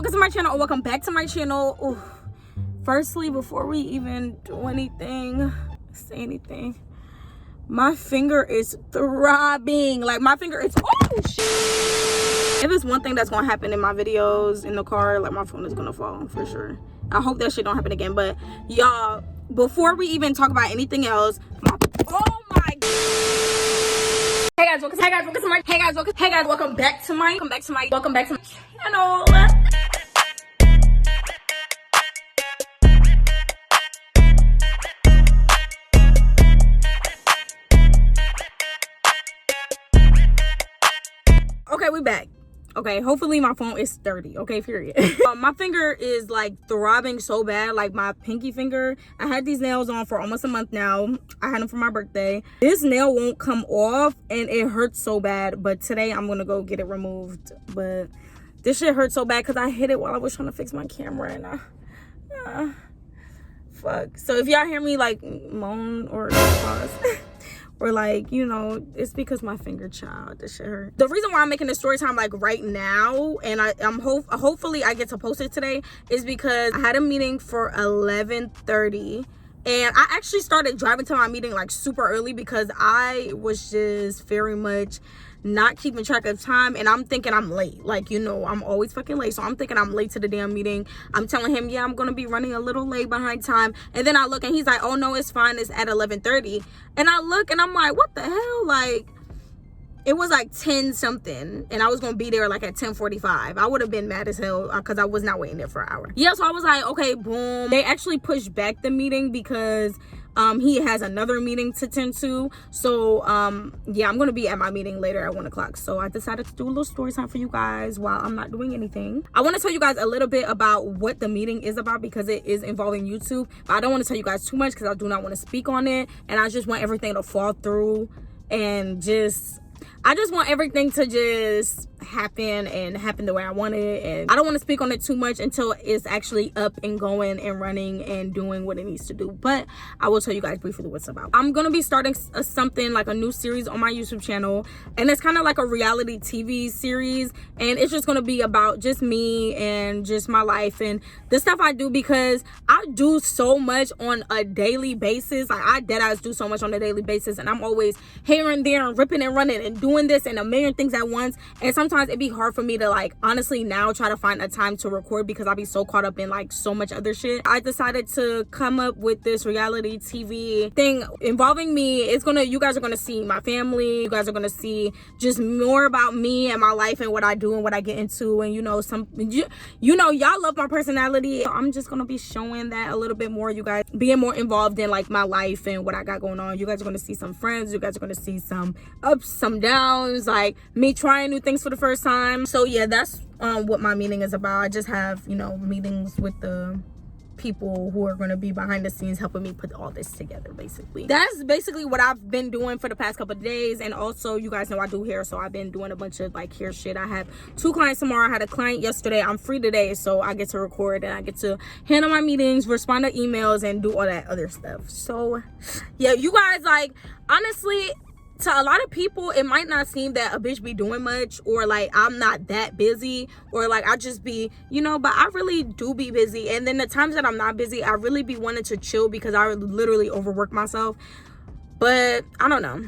welcome to my channel, or welcome back to my channel. Ooh. Firstly, before we even do anything, say anything, my finger is throbbing. Like, my finger is, oh shit. If it's one thing that's gonna happen in my videos in the car, like, my phone is gonna fall for sure. I hope that shit don't happen again. But y'all, before we even talk about anything else, oh my god. Hey guys, welcome back to my channel. Okay, we back. Okay, hopefully my phone is sturdy. Okay, period. My finger is like throbbing so bad, like my pinky finger. I had these nails on for almost a month now. I had them for my birthday. This nail won't come off and it hurts so bad, but today I'm gonna go get it removed. But this shit hurts so bad because I hit it while I was trying to fix my camera, and fuck. So if y'all hear me like moan or pause or like, you know, it's because my finger, child, this shit hurt. The reason why I'm making this story time like right now, and I'm hopefully I get to post it today, is because I had a meeting for 11:30, and I actually started driving to my meeting like super early because I was just very much not keeping track of time, and I'm thinking I'm late. Like, you know, I'm always fucking late, so I'm thinking I'm late to the damn meeting. I'm telling him, yeah, I'm gonna be running a little late behind time, and then I look and he's like, oh no, it's fine, it's at 11:30. And I look and I'm like, what the hell? Like, it was like 10 something, and I was gonna be there like at 10:45. I would have been mad as hell because I was not waiting there for an hour. Yeah, so I was like, okay, boom. They actually pushed back the meeting because he has another meeting to tend to. So yeah, I'm gonna be at my meeting later at 1 o'clock. So I decided to do a little story time for you guys while I'm not doing anything. I want to tell you guys a little bit about what the meeting is about because it is involving YouTube, but I don't want to tell you guys too much because I do not want to speak on it, and I just want everything to fall through, and I just want everything to just happen and happen the way I want it. And I don't want to speak on it too much until it's actually up and going and running and doing what it needs to do. But I will tell you guys briefly what it's about. I'm going to be starting something like a new series on my YouTube channel. And it's kind of like a reality TV series. And it's just going to be about just me and just my life and the stuff I do, because I do so much on a daily basis. Like, I deadass do so much on a daily basis. And I'm always here and there and ripping and running and doing this and a million things at once. And sometimes it'd be hard for me to, like, honestly now try to find a time to record because I'll be so caught up in like so much other shit. I decided to come up with this reality TV thing involving me. You guys are gonna see my family. You guys are gonna see just more about me and my life and what I do and what I get into. And you know, y'all love my personality. I'm just gonna be showing that a little bit more. You guys being more involved in like my life and what I got going on. You guys are gonna see some friends. You guys are gonna see some ups, some downs, like me trying new things for the first time. So yeah, that's what my meeting is about. I just have, you know, meetings with the people who are going to be behind the scenes helping me put all this together. Basically, that's basically what I've been doing for the past couple of days. And also, you guys know I do hair, so I've been doing a bunch of like hair shit. I have 2 clients tomorrow. I had a client yesterday. I'm free today, so I get to record and I get to handle my meetings, respond to emails, and do all that other stuff. So yeah, you guys, like, honestly, to a lot of people, it might not seem that a bitch be doing much, or like I'm not that busy, or like I just be, you know, but I really do be busy. And then the times that I'm not busy, I really be wanting to chill because I literally overwork myself. But I don't know.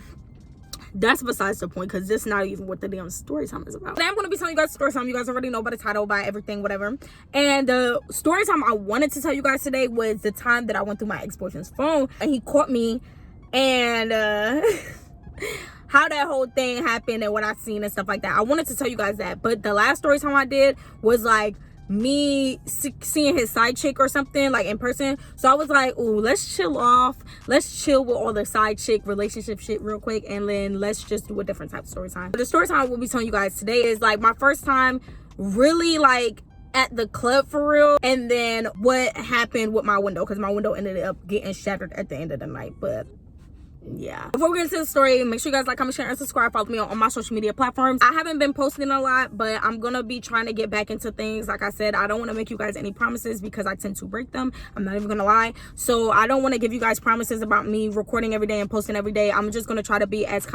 That's besides the point, because this is not even what the damn story time is about. Today I'm going to be telling you guys story time. You guys already know by the title, by everything, whatever. And the story time I wanted to tell you guys today was the time that I went through my ex-boyfriend's phone and he caught me, and how that whole thing happened and what I seen and stuff like that. I wanted to tell you guys that. But the last story time I did was like me seeing his side chick or something, like in person. So I was like, ooh, let's chill off. Let's chill with all the side chick relationship shit real quick, and then let's just do a different type of story time. The story time I will be telling you guys today is like my first time really like at the club for real, and then what happened with my window, because my window ended up getting shattered at the end of the night. But yeah, before we get into the story, make sure you guys like, comment, share, and subscribe. Follow me on my social media platforms. I haven't been posting a lot, but I'm gonna be trying to get back into things. Like I said, I don't want to make you guys any promises because I tend to break them. I'm not even gonna lie. So I don't want to give you guys promises about me recording every day and posting every day. I'm just gonna try to be as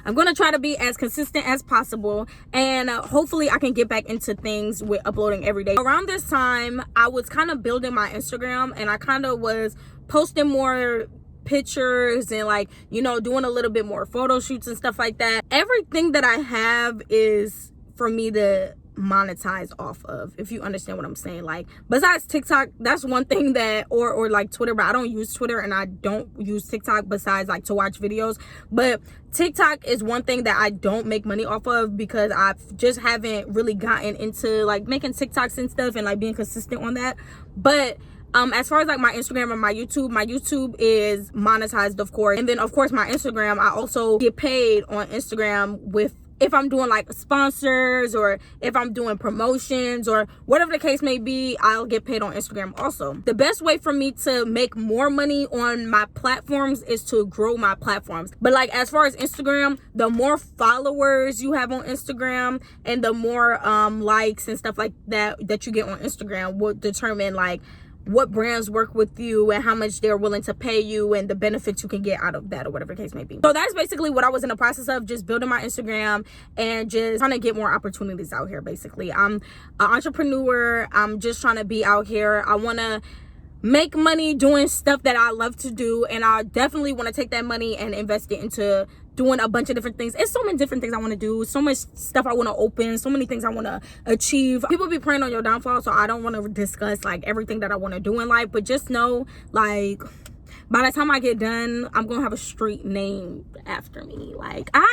I'm gonna try to be as consistent as possible, and hopefully I can get back into things with uploading every day. Around this time, I was kind of building my Instagram, and I kind of was posting more pictures and, like, you know, doing a little bit more photo shoots and stuff like that. Everything that I have is for me to monetize off of, if you understand what I'm saying. Like, besides TikTok, that's one thing that, or like Twitter, but I don't use Twitter and I don't use TikTok besides like to watch videos. But TikTok is one thing that I don't make money off of because I just haven't really gotten into like making TikToks and stuff and like being consistent on that. But as far as like my Instagram and my YouTube is monetized, of course. And then of course my Instagram, I also get paid on Instagram with, if I'm doing like sponsors or if I'm doing promotions or whatever the case may be, I'll get paid on Instagram also. The best way for me to make more money on my platforms is to grow my platforms. But like, as far as Instagram, the more followers you have on Instagram and the more likes and stuff like that you get on Instagram will determine like what brands work with you and how much they're willing to pay you and the benefits you can get out of that, or whatever the case may be. So that's basically what I was in the process of, just building my Instagram and just trying to get more opportunities out here. Basically, I'm an entrepreneur. I'm just trying to be out here. I want to make money doing stuff that I love to do, and I definitely want to take that money and invest it into doing a bunch of different things. It's so many different things I want to do, so much stuff I want to open, so many things I want to achieve. People be praying on your downfall, so I don't want to discuss like everything that I want to do in life, but just know, like, by the time I get done, I'm gonna have a street named after me. Like, my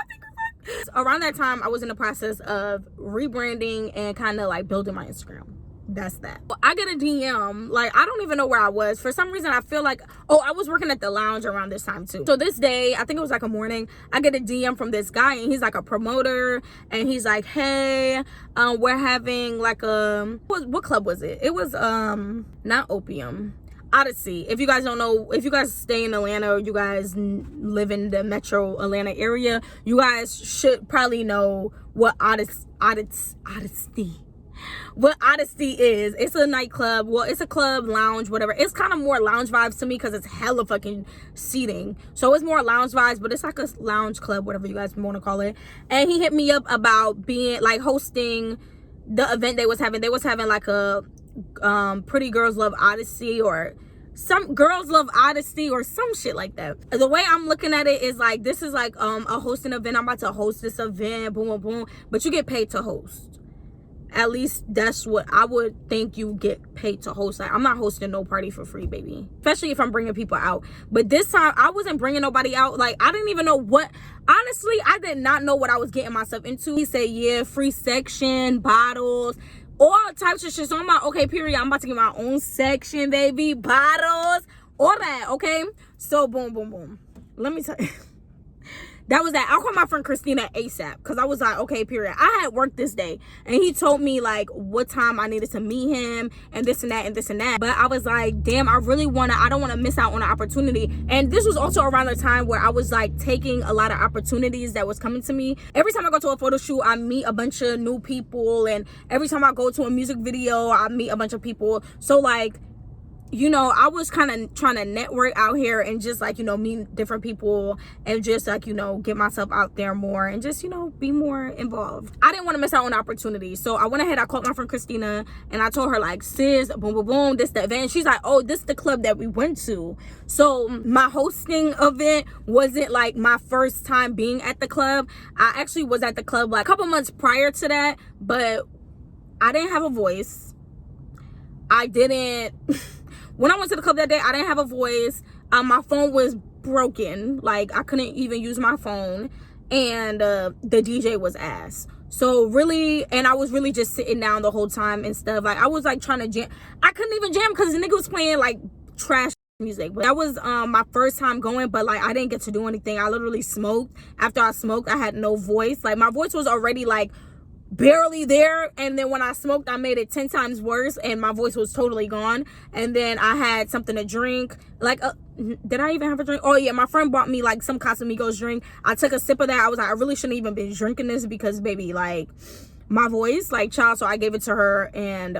finger. Around that time, I was in the process of rebranding and kind of like building my Instagram. That's that. I get a DM, like, I don't even know where I was. For some reason, I feel like, I was working at the lounge around this time too. So this day, I think it was like a morning, I get a DM from this guy, and he's like a promoter, and he's like, hey, we're having like what club was it? It was not Opium, Odyssey. If you guys don't know, if you guys stay in Atlanta or you guys live in the metro Atlanta area, you guys should probably know what what Odyssey is. It's a nightclub. Well, it's a club, lounge, whatever. It's kind of more lounge vibes to me because it's hella fucking seating, so it's more lounge vibes, but it's like a lounge club, whatever you guys want to call it. And he hit me up about being like hosting the event they was having like a Pretty Girls Love Odyssey, or some Girls Love Odyssey, or some shit like that. The way I'm looking at it is like, this is like a hosting event. I'm about to host this event, boom boom boom, but you get paid to host. At least that's what I would think you get paid to host. Like, I'm not hosting no party for free, baby. Especially if I'm bringing people out. But this time, I wasn't bringing nobody out. Like, I didn't even know what... Honestly, I did not know what I was getting myself into. He said, yeah, free section, bottles, all types of shit. So I'm like, okay, period. I'm about to get my own section, baby. Bottles, all that, okay? So, boom, boom, boom. Let me tell you. That was that. I called my friend Christina ASAP because I was like, okay, period. I had work this day, and he told me like what time I needed to meet him and this and that and this and that. But I was like, damn, I don't want to miss out on an opportunity. And this was also around the time where I was like taking a lot of opportunities that was coming to me. Every time I go to a photo shoot, I meet a bunch of new people, and every time I go to a music video, I meet a bunch of people. So like, you know, I was kind of trying to network out here and just like, you know, meet different people and just like, you know, get myself out there more and just, you know, be more involved. I didn't want to miss out on opportunities. So I went ahead, I called my friend Christina, and I told her like, sis, boom, boom, boom, this the event. She's like, oh, this is the club that we went to. So my hosting event wasn't like my first time being at the club. I actually was at the club like a couple months prior to that, but I didn't have a voice. When I went to the club that day, I didn't have a voice. My phone was broken. Like, I couldn't even use my phone. And the DJ was ass. So really, and I was really just sitting down the whole time and stuff. Like, I was like trying to jam. I couldn't even jam because the nigga was playing like trash music. But that was my first time going, but like I didn't get to do anything. I literally smoked. After I smoked, I had no voice. Like, my voice was already like barely there, and then when I smoked, I made it 10 times worse, and my voice was totally gone. And then I had something to drink, like did I even have a drink? Oh yeah, my friend bought me like some Casamigos drink. I took a sip of that. I was like, I really shouldn't even been drinking this because baby, like, my voice, like, child. So I gave it to her, and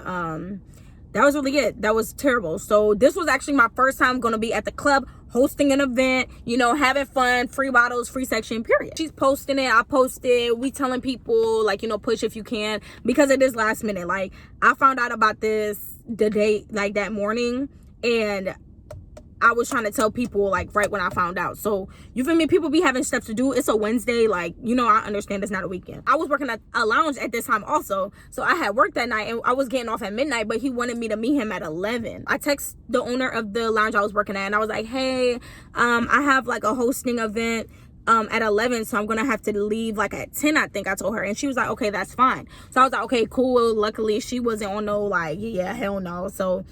that was really it. That was terrible. So this was actually my first time gonna be at the club hosting an event, you know, having fun, free bottles, free section, period. She's posting it, I posted, we telling people, like, you know, push if you can, because it is last minute. Like, I found out about this the day, like, that morning, and I was trying to tell people, like, right when I found out. So, you feel me? People be having stuff to do. It's a Wednesday. Like, you know, I understand it's not a weekend. I was working at a lounge at this time also. So, I had work that night, and I was getting off at midnight, but he wanted me to meet him at 11. I text the owner of the lounge I was working at, and I was like, hey, I have, like, a hosting event at 11, so I'm gonna have to leave like at 10, I think I told her. And she was like, okay, that's fine. So I was like, okay, cool. Luckily she wasn't on no, like, yeah, hell no. So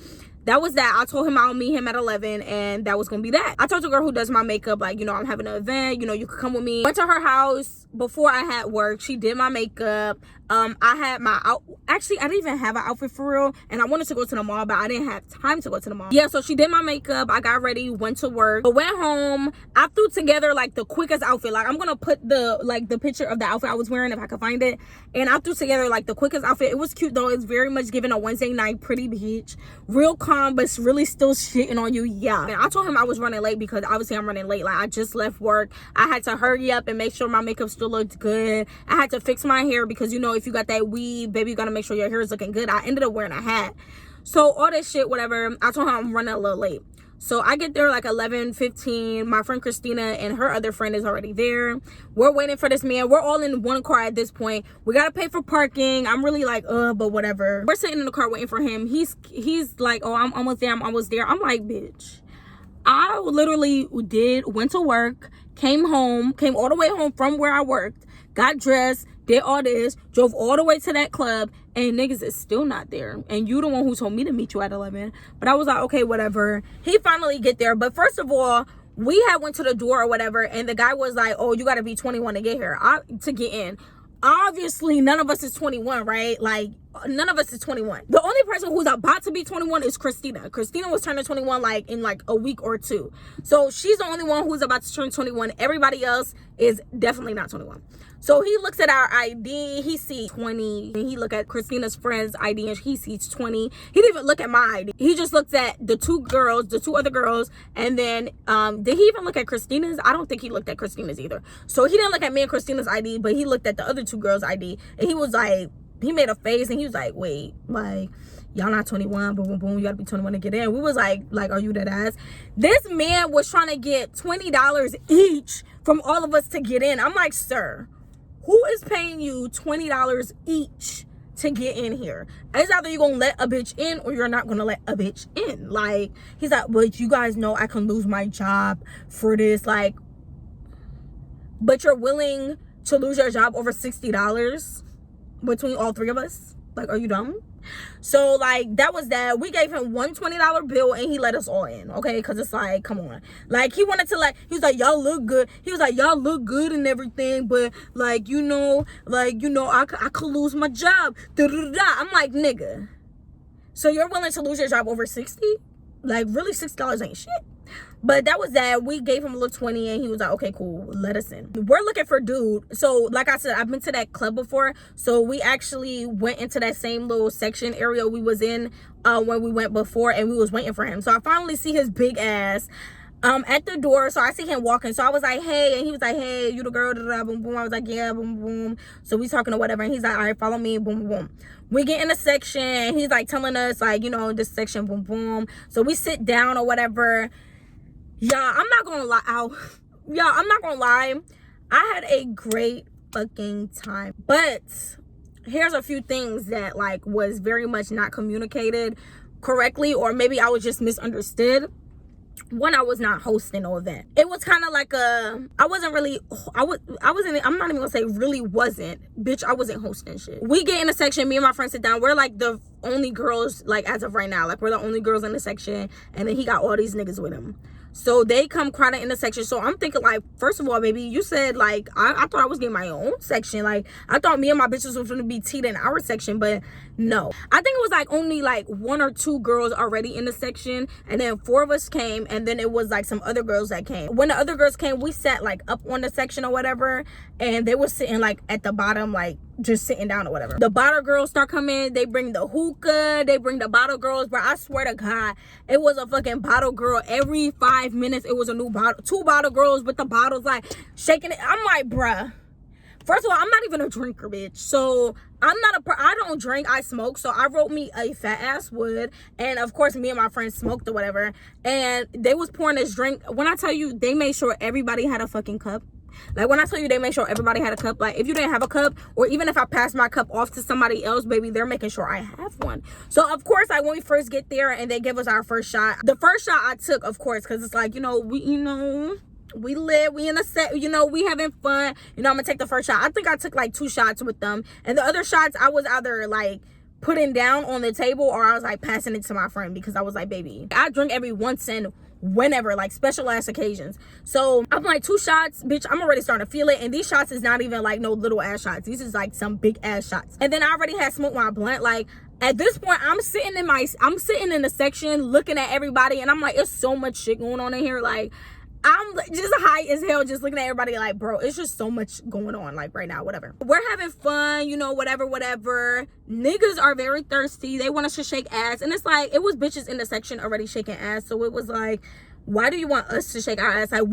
that was that. I told him I'll meet him at 11, and that was gonna be that. I told the girl who does my makeup, like, you know, I'm having an event, you know, you could come with me. Went to her house before I had work. She did my makeup. I had my actually, I didn't even have an outfit for real, and I wanted to go to the mall, but I didn't have time to go to the mall. Yeah, so she did my makeup. I got ready, went to work. I went home. I threw together like the quickest outfit. Like, I'm gonna put the picture of the outfit I was wearing if I could find it. And I threw together like the quickest outfit. It was cute though. It's very much giving a Wednesday night pretty beach. Real calm, but it's really still shitting on you. Yeah. And I told him I was running late because obviously I'm running late. Like, I just left work. I had to hurry up and make sure my makeup still looked good. I had to fix my hair because, you know, if you got that weave, baby, you gotta make sure your hair is looking good. I ended up wearing a hat. So all this shit, whatever. I told him I'm running a little late. So I get there like 11:15. My friend Christina and her other friend is already there. We're waiting for this man. We're all in one car at this point. We gotta pay for parking. I'm really like, but whatever. We're sitting in the car waiting for him. He's like, oh, I'm almost there. I'm almost there. I'm like, bitch, I literally went to work, came all the way home from where I worked, got dressed, did all this, drove all the way to that club, and niggas is still not there. And you the one who told me to meet you at 11. But I was like, okay, whatever. He finally get there. But first of all, we had went to the door or whatever, and the guy was like, oh, you got to be 21 to get here, to get in. Obviously, none of us is 21, right? Like, none of us is 21. The only person who's about to be 21 is Christina. Christina was turning 21 like in like a week or two. So she's the only one who's about to turn 21. Everybody else is definitely not 21. So he looks at our ID, he sees 20. And he look at Christina's friend's ID and he sees 20. He didn't even look at my ID. He just looked at the two other girls, and then did he even look at Christina's? I don't think he looked at Christina's either. So he didn't look at me and Christina's ID, but he looked at the other two girls' ID, and he was like, he made a face and he was like, wait, like, y'all not 21, boom, boom, boom, you gotta be 21 to get in. We was like, are you dead ass? This man was trying to get $20 each from all of us to get in. I'm like, sir, who is paying you $20 each to get in here? It's either you're gonna let a bitch in or you're not gonna let a bitch in. Like, he's like, but you guys know I can lose my job for this. Like, but you're willing to lose your job over $60 between all three of us? Like, are you dumb? So, like, that was that. We gave him one $20 bill and he let us all in, okay? Because it's like, come on. Like, he wanted to, like, he was like, y'all look good. He was like, y'all look good and everything, but, like, you know, I could lose my job. Da-da-da-da. I'm like, nigga, so you're willing to lose your job over 60? Like, really, $60 ain't shit. But that was that. We gave him a little 20 and he was like, okay, cool, let us in. We're looking for dude. So like I said, I've been to that club before, so we actually went into that same little section area we was in when we went before, and we was waiting for him. So I finally see his big ass at the door. So I see him walking, so I was like, hey, and he was like, hey, you the girl, da, da, da, boom, boom. I was like, yeah, boom, boom. So we talking or whatever, and he's like, all right, follow me, boom, boom, boom. We get in a section and he's like telling us, like, you know, this section, boom, boom. So we sit down or whatever. Y'all, I'm not gonna lie. I had a great fucking time. But here's a few things that, like, was very much not communicated correctly, or maybe I was just misunderstood. One, I was not hosting no event. It was kind of like I'm not even gonna say really wasn't. Bitch, I wasn't hosting shit. We get in a section, me and my friend sit down. We're like the only girls, like, as of right now. Like, we're the only girls in the section, and then he got all these niggas with him. So they come crowding in the section. So I'm thinking, like, first of all, baby, you said, like, I thought I was getting my own section. Like, I thought me and my bitches was going to be teed in our section, but no. I think it was, like, only, like, 1 or 2 girls already in the section, and then 4 of us came, and then it was, like, some other girls that came. When the other girls came, we sat, like, up on the section or whatever, and they were sitting, like, at the bottom, like, just sitting down or whatever. The bottle girls start coming. They bring the hookah. They bring the bottle girls. Bro, I swear to God, it was a fucking bottle girl. Every 5 minutes, it was a new bottle. 2 bottle girls with the bottles, like, shaking it. I'm like, bruh. First of all, I'm not even a drinker, bitch. So, I don't drink. I smoke. So, I wrote me a fat ass wood. And, of course, me and my friends smoked or whatever. And they was pouring this drink. When I tell you, they made sure everybody had a fucking cup. Like, when I tell you they made sure everybody had a cup, like, if you didn't have a cup, or even if I passed my cup off to somebody else, baby, they're making sure I have one. So, of course, like, when we first get there and they give us our first shot, the first shot I took, of course, because it's like, we live, we in a set, we having fun. I'm gonna take the first shot. I think I took, like, 2 shots with them. And the other shots, I was either, like, putting down on the table, or I was, like, passing it to my friend, because I was like, baby, I drink every once in whenever, like, special ass occasions. So I'm like, 2 shots, bitch, I'm already starting to feel it. And these shots is not even like no little ass shots. These is like some big ass shots. And then I already had smoked my blunt. Like, at this point, I'm sitting in the section looking at everybody, and I'm like, it's so much shit going on in here. Like, I'm just high as hell, just looking at everybody like, bro, it's just so much going on, like, right now, whatever. We're having fun, whatever. Niggas are very thirsty. They want us to shake ass. And it's like, it was bitches in the section already shaking ass. So it was like, why do you want us to shake our ass? Like,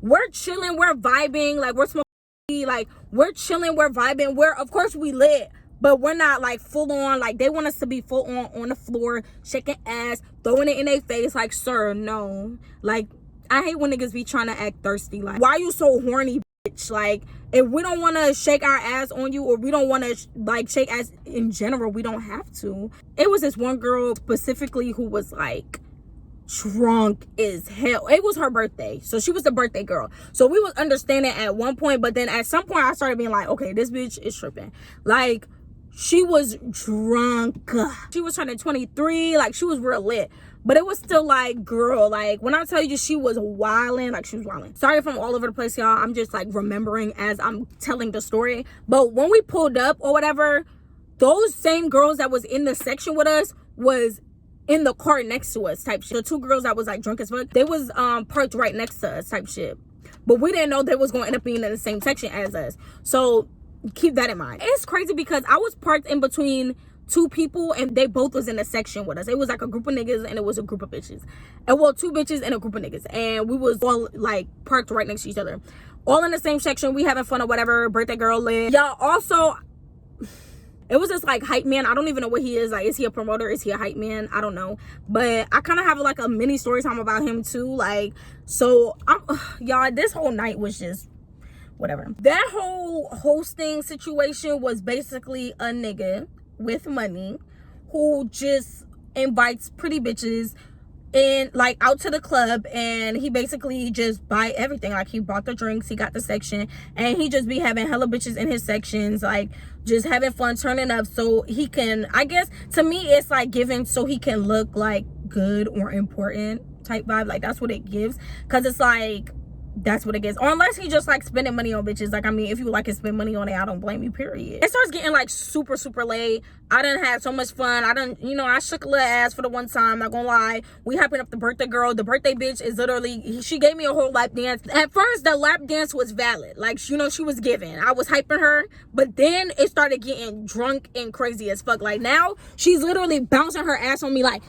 we're chilling, we're vibing, like, we're smoking, like, we're chilling, we're vibing. Of course, we lit. But we're not, like, full on. Like, they want us to be full on the floor, shaking ass, throwing it in their face. Like, sir, no. Like, I hate when niggas be trying to act thirsty. Like, why are you so horny, bitch? Like, if we don't want to shake our ass on you, or we don't want to, like, shake ass in general, we don't have to. It was this one girl specifically who was, like, drunk as hell. It was her birthday. So she was the birthday girl. So we was understanding at one point. But then at some point, I started being like, okay, this bitch is tripping. Like, she was drunk. She was turning 23. Like, she was real lit. But it was still like, girl, like, when I tell you she was wilding, like, she was wilding. Sorry if I'm all over the place, y'all. I'm just, like, remembering as I'm telling the story. But when we pulled up or whatever, those same girls that was in the section with us was in the car next to us type shit. The 2 girls that was, like, drunk as fuck, they was parked right next to us type shit. But we didn't know they was going to end up being in the same section as us. So keep that in mind. It's crazy because I was parked in between 2 people, and they both was in a section with us. It was like a group of niggas and it was a group of bitches. And, well, 2 bitches and a group of niggas. And we was all, like, parked right next to each other. All in the same section. We having fun or whatever. Birthday girl lit. Y'all, also, it was this, like, hype man. I don't even know what he is. Like, is he a promoter? Is he a hype man? I don't know. But I kind of have, like, a mini story time about him, too. Like, so, y'all, this whole night was just whatever. That whole hosting situation was basically a nigga with money who just invites pretty bitches in, like, out to the club, and he basically just buy everything. Like, he bought the drinks, he got the section, and he just be having hella bitches in his sections, like, just having fun, turning up, so he can, I guess, to me, it's like giving so he can look, like, good or important type vibe. Like, that's what it gives, because it's like, that's what it gets. Or unless he just like spending money on bitches. Like, I mean, if you like to spend money on it, I don't blame you, period. It starts getting like super late. I done had so much fun. I shook a little ass for the one time, not gonna lie. We hyping up the birthday girl. The birthday bitch is literally, she gave me a whole lap dance. At first, the lap dance was valid. Like, she was giving. I was hyping her. But then it started getting drunk and crazy as fuck. Like, now she's literally bouncing her ass on me like,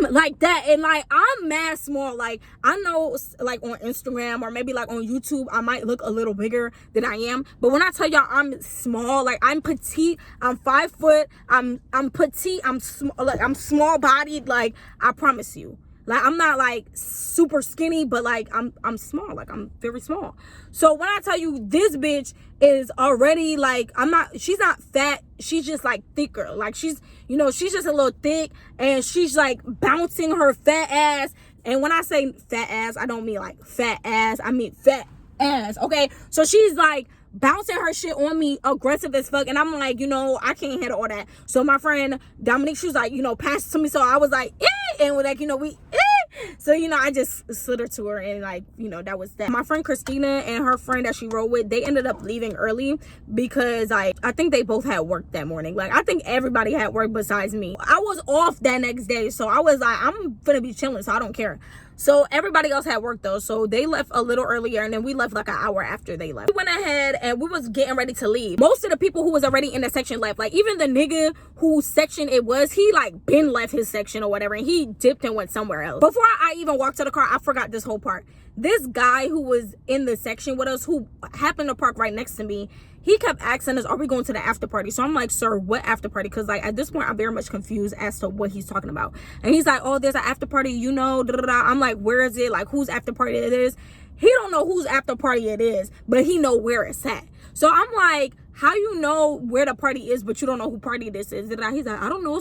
like that. And like, I'm mad small. Like, I know, like, on Instagram or maybe like on YouTube, I might look a little bigger than I am, but when I tell y'all I'm small, like, I'm petite, I'm 5 foot, I'm petite, I'm small bodied. Like, I promise you, like, I'm not like super skinny, but like, I'm small. Like, I'm very small. So when I tell you this bitch is already like, she's not fat, she's just like thicker. Like, she's just a little thick, and she's like bouncing her fat ass. And when I say fat ass, I don't mean like fat ass, I mean fat ass, okay? So she's like bouncing her shit on me, aggressive as fuck, and I'm like, I can't handle all that. So my friend Dominique, she was like, pass it to me. So I was like, and we're like, we so I just slid her to her, and like, that was that. My friend Christina and her friend that she rode with, they ended up leaving early because I think they both had work that morning. Like, I think everybody had work besides me. I was off that next day, so I was like, I'm gonna be chilling, so I don't care. So everybody else had work though, so they left a little earlier, and then we left like an hour after they left. We went ahead and we was getting ready to leave. Most of the people who was already in the section left. Like even the nigga whose section it was, he like been left his section or whatever, and he dipped and went somewhere else. Before I even walked to the car, I forgot this whole part. This guy who was in the section with us, who happened to park right next to me, he kept asking us, are we going to the after party? So I'm like, sir, what after party? Because like at this point, I'm very much confused as to what he's talking about. And he's like, oh, there's an after party, you know, da, da, da. I'm like, where is it? Like, whose after party it is? He don't know whose after party it is, but he know where it's at. So I'm like, how you know where the party is, but you don't know who party this is? He's like, I don't know.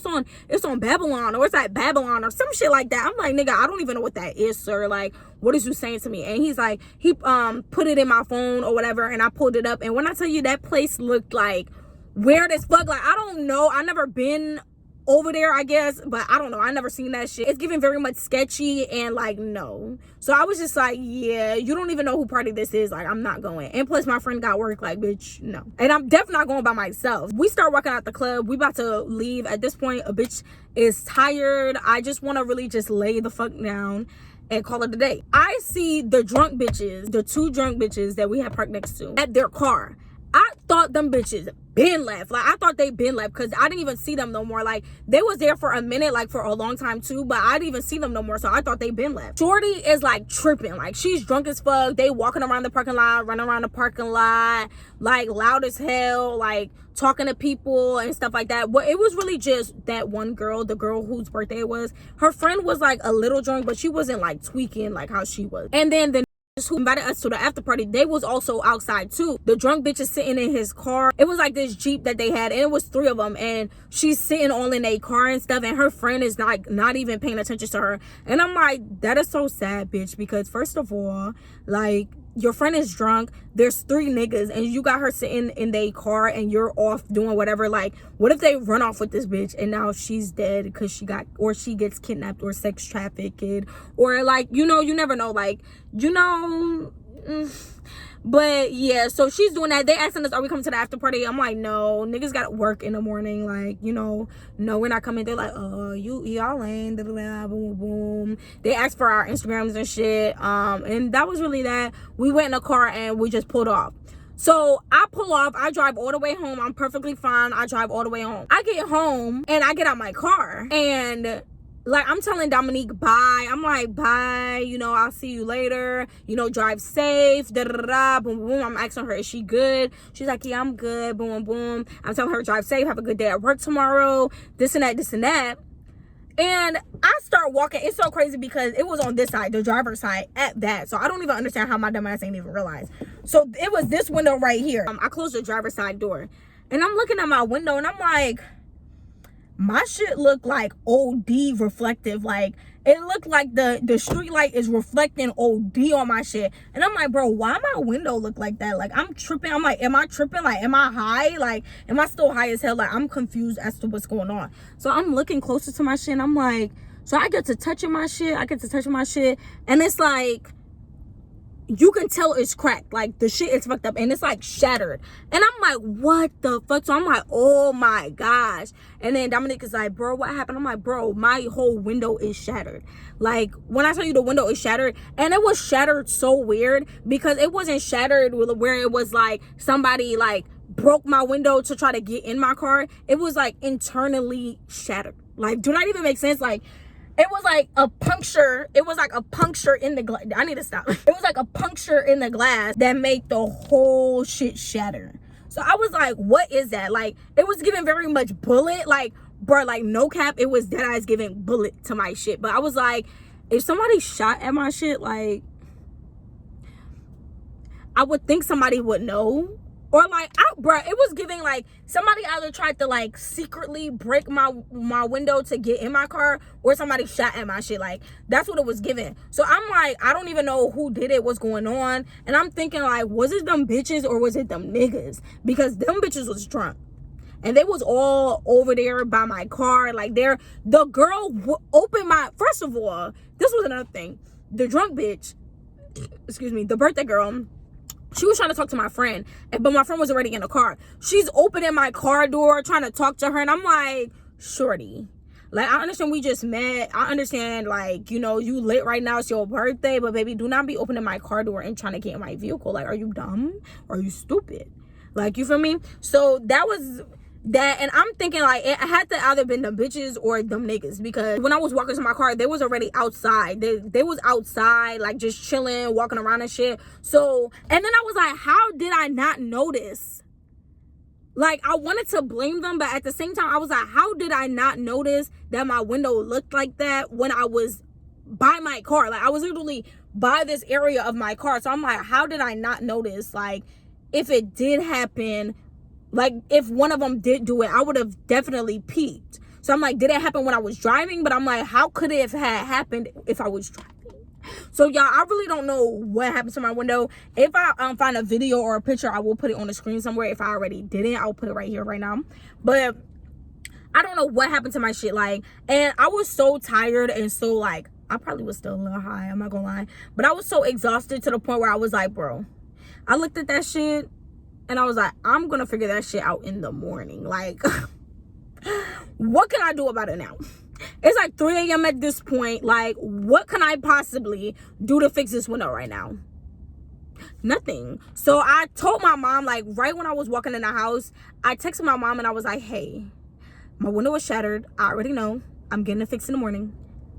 It's on Babylon, or it's at Babylon or some shit like that. I'm like, nigga, I don't even know what that is, sir. Like, what is you saying to me? And he's like, he put it in my phone or whatever, and I pulled it up. And when I tell you that place looked like weird as fuck, like I don't know. I never been over there, I guess, but I don't know. I never seen that shit. It's giving very much sketchy and like no. So I was just like, yeah, you don't even know who party this is. Like I'm not going. And plus my friend got work. Like bitch, no. And I'm definitely not going by myself. We start walking out the club. We about to leave. At this point, a bitch is tired. I just want to really just lay the fuck down and call it a day. I see the drunk bitches, the two drunk bitches that we had parked next to, at their car. I thought them bitches been left. Like I thought they been left, because I didn't even see them no more. Like they was there for a minute, like for a long time too, but I didn't even see them no more, so I thought they been left. Shorty is like tripping. Like she's drunk as fuck. They walking around the parking lot, running around the parking lot, like loud as hell, like talking to people and stuff like that. Well, it was really just that one girl, the girl whose birthday it was. Her friend was like a little drunk, but she wasn't like tweaking like how she was. And then the who invited us to the after party, they was also outside too. The drunk bitch is sitting in his car. It was like this Jeep that they had, and it was 3 of them, and she's sitting all in a car and stuff, and her friend is like not even paying attention to her. And I'm like, that is so sad, bitch, because first of all, like your friend is drunk, there's 3 niggas, and you got her sitting in their car and you're off doing whatever. Like what if they run off with this bitch and now she's dead because she gets kidnapped or sex trafficked, or like, you know, you never know, like, you know. But yeah, so she's doing that. They asking us, are we coming to the after party? I'm like, no, niggas got to work in the morning. Like, you know, no, we're not coming. They're like, oh, y'all ain't, boom, boom. They asked for our Instagrams and shit. And that was really that. We went in a car and we just pulled off. So I pull off, I drive all the way home. I'm perfectly fine. I drive all the way home. I get home and I get out my car, and like I'm telling Dominique bye. I'm like, bye, you know, I'll see you later, you know, drive safe, da da da, boom boom. I'm asking her, is she good? She's like, yeah, I'm good, boom boom. I'm telling her, drive safe, have a good day at work tomorrow, this and that, this and that. And I start walking. It's so crazy because it was on this side, the driver's side at that. So I don't even understand how my dumb ass ain't even realized. So it was this window right here. I closed the driver's side door, and I'm looking at my window, and I'm like, my shit looked like OD reflective. Like it looked like the street light is reflecting OD on my shit. And I'm like, bro, why my window look like that? Like I'm tripping. I'm like, am I tripping? Like, am I high? Like, am I still high as hell? Like I'm confused as to what's going on. So I'm looking closer to my shit, and I'm like, so I get to touching my shit. And it's like, you can tell it's cracked. Like the shit is fucked up and it's like shattered. And I'm like, what the fuck? So I'm like, oh my gosh. And then Dominic is like, bro, what happened? I'm like, bro, my whole window is shattered. Like when I tell you the window is shattered, and it was shattered so weird because it wasn't shattered where it was like somebody like broke my window to try to get in my car. It was like internally shattered. Like, do not even make sense. Like, it was like a puncture. It was like a puncture in the glass. I need to stop. It was like a puncture in the glass that made the whole shit shatter. So I was like, what is that? Like, it was giving very much bullet. Like, bro, like no cap, it was dead eyes giving bullet to my shit. But I was like, if somebody shot at my shit, like, I would think somebody would know. Or like, bro, it was giving like somebody either tried to like secretly break my window to get in my car, or somebody shot at my shit. Like, that's what it was giving. So I'm like, I don't even know who did it, what's going on. And I'm thinking like, was it them bitches or was it them niggas? Because them bitches was drunk. And they was all over there by my car. Like, the girl opened my, first of all, this was another thing. The drunk bitch, excuse me, the birthday girl, she was trying to talk to my friend, but my friend was already in the car. She's opening my car door, trying to talk to her, and I'm like, shorty, Like, I understand we just met. I understand, like, you know, you lit right now. It's your birthday. But, baby, do not be opening my car door and trying to get in my vehicle. Like, are you dumb? Or are you stupid? Like, you feel me? So, that was that. And I'm thinking, like, it had to either been the bitches or them niggas. Because when I was walking to my car, they was already outside. They was outside, like, just chilling, walking around and shit. So, and then I was like, how did I not notice? Like, I wanted to blame them, but at the same time, I was like, how did I not notice that my window looked like that when I was by my car? Like, I was literally by this area of my car. So I'm like, how did I not notice? Like, if it did happen, like, if one of them did do it, I would have definitely peeped. So I'm like, did it happen when I was driving? But I'm like, how could it have happened if I was driving? So y'all, I really don't know what happened to my window. If I find a video or a picture, I will put it on the screen somewhere. If I already didn't, I'll put it right here right now. But I don't know what happened to my shit. Like, and I was so tired and so, like, I probably was still a little high, I'm not gonna lie, but I was so exhausted to the point where I was like, bro, I looked at that shit and I was like, I'm gonna figure that shit out in the morning. Like, what can I do about it now? It's like 3 a.m. at this point. Like, what can I possibly do to fix this window right now? Nothing. So I told my mom, like, right when I was walking in the house, I texted my mom and I was like, hey, my window was shattered. I already know. I'm getting it fixed in the morning.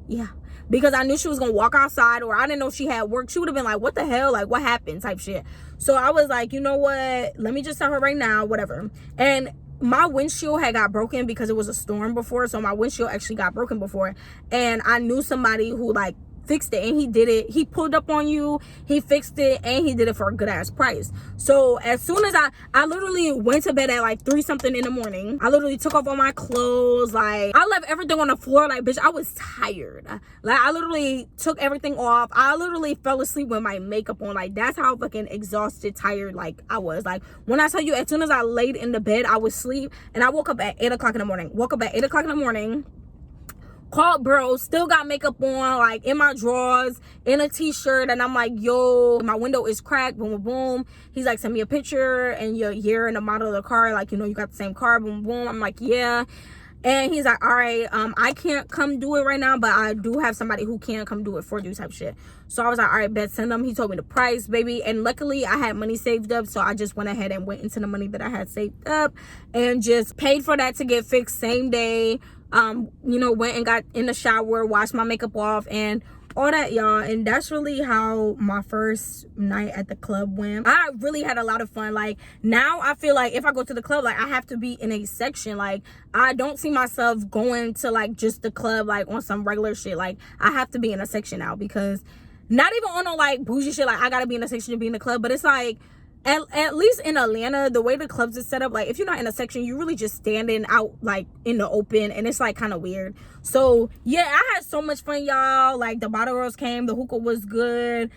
Yeah. Because I knew she was going to walk outside, or I didn't know she had work. She would have been like, what the hell? Like, what happened? Type shit. So I was like, you know what? Let me just tell her right now, whatever. And my windshield had got broken because it was a storm before. So my windshield actually got broken before. And I knew somebody who, like, fixed it, and he did it. He pulled up on you, he fixed it, and he did it for a good ass price. So as soon as I literally went to bed at like 3 something in the morning. I literally took off all my clothes. Like, I left everything on the floor. Like, bitch, I was tired. Like, I literally took everything off. I literally fell asleep with my makeup on. Like, that's how fucking exhausted, tired, like, I was. Like, when I tell you, as soon as I laid in the bed, I was asleep, and I woke up at 8 o'clock in the morning. Woke up at 8 o'clock in the morning. Called bro, still got makeup on, like, in my drawers, in a t-shirt, and I'm like, yo, my window is cracked, boom, boom, boom. He's like, send me a picture and your year and the model of the car, like, you know, you got the same car, boom, boom. I'm like, yeah. And he's like, all right, I can't come do it right now, but I do have somebody who can come do it for you, type shit. So I was like, all right, bet, send them. He told me the price, baby. And luckily I had money saved up, so I just went ahead and went into the money that I had saved up and just paid for that to get fixed same day. You know, went and got in the shower, washed my makeup off, and all that, y'all. And that's really how my first night at the club went. I really had a lot of fun. Like, now I feel like if I go to the club, like, I have to be in a section. Like, I don't see myself going to, like, just the club, like, on some regular shit. Like, I have to be in a section now, because not even on no, like, bougie shit, like, I gotta be in a section to be in the club, but it's like, at least in Atlanta, the way the clubs is set up, like, if you're not in a section, you're really just standing out, like, in the open, and it's, like, kind of weird. So yeah, I had so much fun, y'all. Like, the bottle girls came, the hookah was good,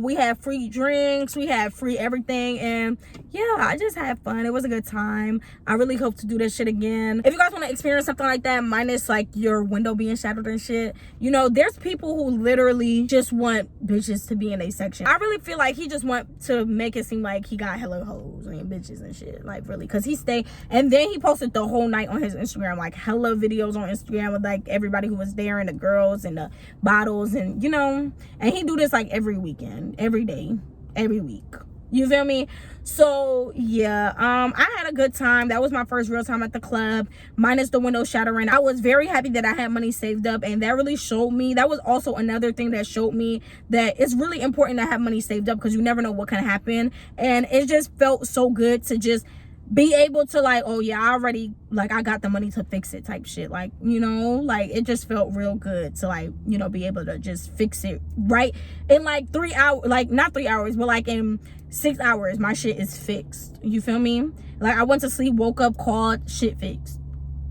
we had free drinks, we had free everything, and yeah, I just had fun. It was a good time. I really hope to do this shit again. If you guys want to experience something like that, minus, like, your window being shattered and shit, you know, there's people who literally just want bitches to be in a section. I really feel like he just want to make it seem like he got hella hoes and bitches and shit, like, really, because he stayed, and then he posted the whole night on his Instagram, like, hella videos on Instagram with, like, everybody who was there and the girls and the bottles, and, you know, and he do this, like, every weekend, every day, every week. You feel me? So yeah, I had a good time. That was my first real time at the club, minus the window shattering. I was very happy that I had money saved up, and that really showed me, that was also another thing that showed me that it's really important to have money saved up, because you never know what can happen. And it just felt so good to just be able to, like, oh yeah, I already, like, I got the money to fix it, type shit. Like, you know, like, it just felt real good to, like, you know, be able to just fix it right in, like, 3 hours, like, not 3 hours, but, like, in 6 hours, my shit is fixed. You feel me? Like, I went to sleep, woke up, called, shit fixed.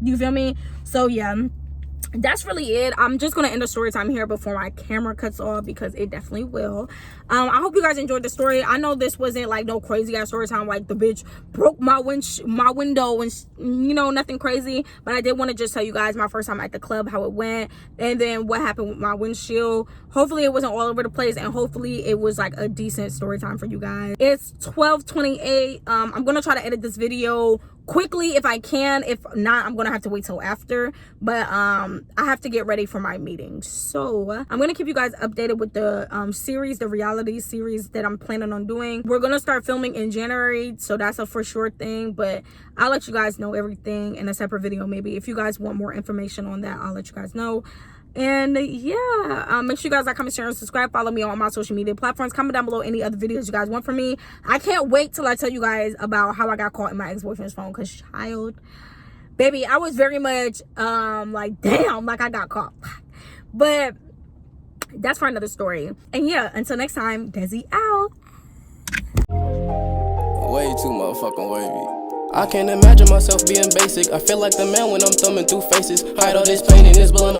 You feel me? So yeah, that's really it. I'm just gonna end the story time here before my camera cuts off, because it definitely will. I hope you guys enjoyed the story. I know this wasn't, like, no crazy ass story time, like the bitch broke my window and you know, nothing crazy, but I did want to just tell you guys my first time at the club, how it went, and then what happened with my windshield. Hopefully it wasn't all over the place, and hopefully it was, like, a decent story time for you guys. It's 12:28. I'm gonna try to edit this video quickly if I can. If not, I'm gonna have to wait till after. But I have to get ready for my meeting, so I'm gonna keep you guys updated with the series, the reality series that I'm planning on doing. We're gonna start filming in January, so that's a for sure thing, but I'll let you guys know everything in a separate video. Maybe if you guys want more information on that, I'll let you guys know. And yeah, make sure you guys like, comment, share, and subscribe. Follow me on all my social media platforms. Comment down below any other videos you guys want from me. I can't wait till I tell you guys about how I got caught in my ex-boyfriend's phone, because child, baby, I was very much like, damn, like I got caught. But that's for another story. And yeah, until next time, Desi out. Way too motherfucking wavy. I can't imagine myself being basic. I feel like the man when I'm thumbing through faces. Hide all this pain and this blood.